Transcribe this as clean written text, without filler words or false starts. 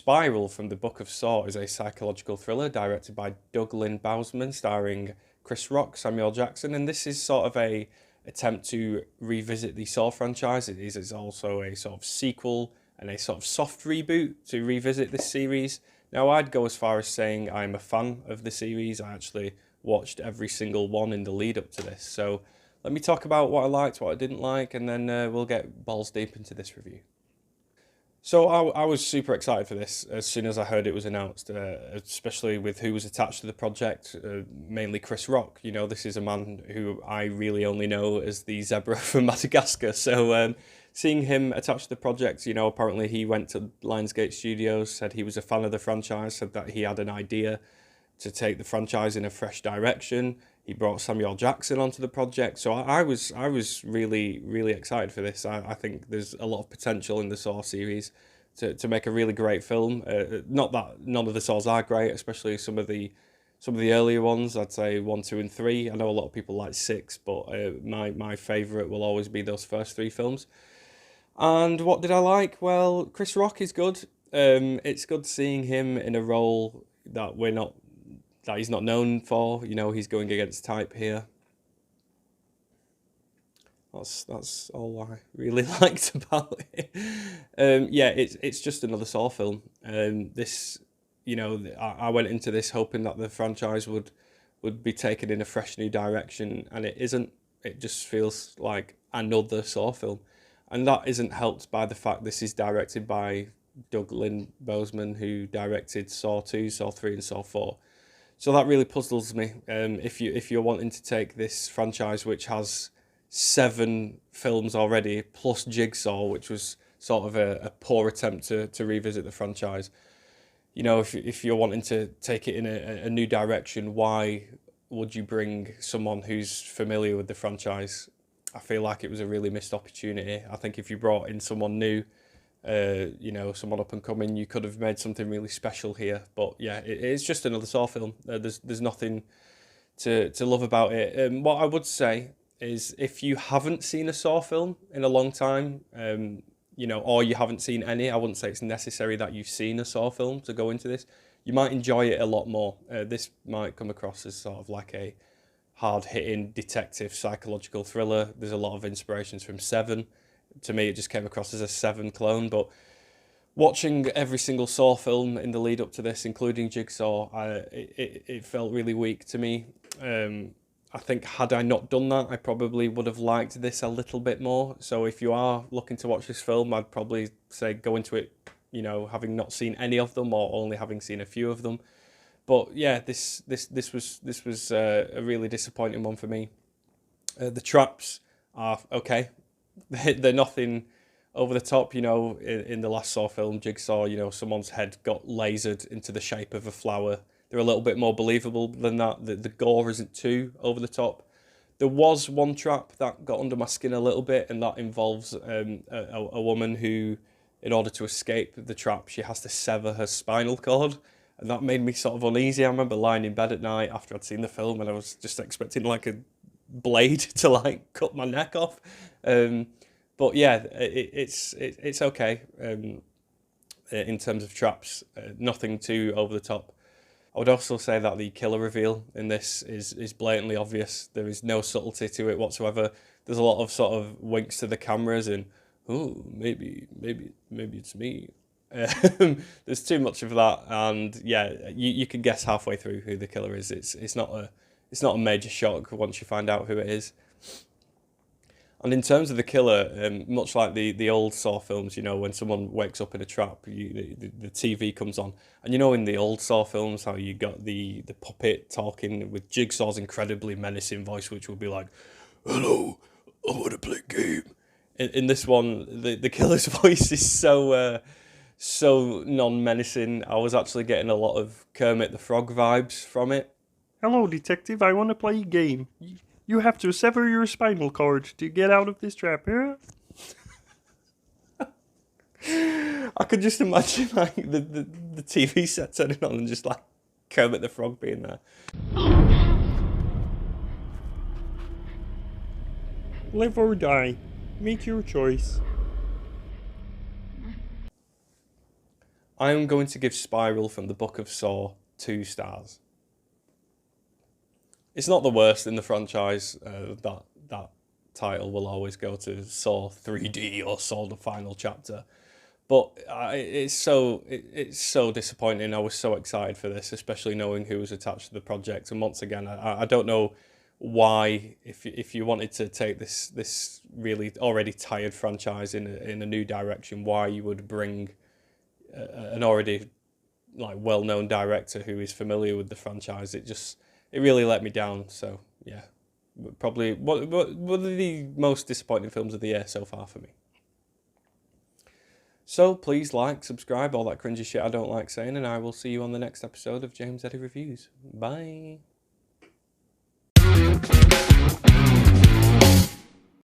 Spiral from the Book of Saw is a psychological thriller directed by Doug Lynn Bousman, starring Chris Rock, Samuel Jackson, and this is sort of a attempt to revisit the Saw franchise. It is also a sort of sequel and a sort of soft reboot to revisit this series. Now, I'd go as far as saying I'm a fan of the series. I actually watched every single one in the lead up to this. So let me talk about what I liked, what I didn't like, and then we'll get balls deep into this review. So I was super excited for this as soon as I heard it was announced, especially with who was attached to the project, mainly Chris Rock. You know, this is a man who I really only know as the zebra from Madagascar. So seeing him attached to the project, you know, apparently he went to Lionsgate Studios, said he was a fan of the franchise, said that he had an idea to take the franchise in a fresh direction. He brought Samuel Jackson onto the project, so I was really excited for this. I think there's a lot of potential in the Saw series to make a really great film. Not that none of the Saws are great, especially some of the earlier ones. I'd say 1, 2, and 3. I know a lot of people like 6, but my favourite will always be those first 3 films. And what did I like? Well, Chris Rock is good. It's good seeing him in a role that he's not known for. You know, he's going against type here. That's all I really liked about it. Yeah, it's just another Saw film. This, you know, I went into this hoping that the franchise would be taken in a fresh new direction, and it isn't. It just feels like another Saw film, and that isn't helped by the fact this is directed by Doug Lynn Bousman, who directed Saw 2, Saw 3, and Saw 4. So that really puzzles me. If you're wanting to take this franchise, which has 7 films already, plus Jigsaw, which was sort of a poor attempt to revisit the franchise. You know, if you're wanting to take it in a new direction, why would you bring someone who's familiar with the franchise? I feel like it was a really missed opportunity. I think if you brought in someone new, you know, someone up and coming, you could have made something really special here. But yeah, it's just another Saw film. There's nothing to love about it. What I would say is, if you haven't seen a Saw film in a long time, you know, or you haven't seen any, I wouldn't say it's necessary that you've seen a Saw film to go into this. You might enjoy it a lot more. This might come across as sort of like a hard-hitting detective psychological thriller. There's a lot of inspirations from Seven. To me, it just came across as a Seven clone, but watching every single Saw film in the lead up to this, including Jigsaw, it felt really weak to me. I think had I not done that, I probably would have liked this a little bit more. So if you are looking to watch this film, I'd probably say go into it, you know, having not seen any of them or only having seen a few of them. But yeah, this was a really disappointing one for me. The traps are okay. They're nothing over the top, you know. In the last Saw film, Jigsaw, you know, someone's head got lasered into the shape of a flower. They're a little bit more believable than that. The gore isn't too over the top. There was one trap that got under my skin a little bit, and that involves a woman who, in order to escape the trap, she has to sever her spinal cord. And that made me sort of uneasy. I remember lying in bed at night after I'd seen the film, and I was just expecting like a blade to like cut my neck off. But yeah, it's okay in terms of traps. Nothing too over the top. I would also say that the killer reveal in this is blatantly obvious. There is no subtlety to it whatsoever. There's a lot of sort of winks to the cameras and, oh, maybe it's me. There's too much of that, and yeah, you can guess halfway through who the killer is. It's not a major shock once you find out who it is. And in terms of the killer, much like the old Saw films, you know, when someone wakes up in a trap, the TV comes on. And you know, in the old Saw films, how you got the puppet talking with Jigsaw's incredibly menacing voice, which will be like, "Hello, I want to play a game." In this one, the killer's voice is so non-menacing. I was actually getting a lot of Kermit the Frog vibes from it. Hello, detective. I want to play a game. You have to sever your spinal cord to get out of this trap, huh? I could just imagine like the TV set turning on and just like Kermit the Frog being there. Live or die. Make your choice. I'm going to give Spiral from the Book of Saw 2 stars. It's not the worst in the franchise. That title will always go to Saw 3D or Saw the Final Chapter. But it's so disappointing. I was so excited for this, especially knowing who was attached to the project. And once again, I don't know why, if you wanted to take this really already tired franchise in a new direction, why you would bring an already like well-known director who is familiar with the franchise. It really let me down. So yeah, probably one of the most disappointing films of the year so far for me. So please like, subscribe, all that cringy shit I don't like saying, and I will see you on the next episode of James Eddy Reviews. Bye.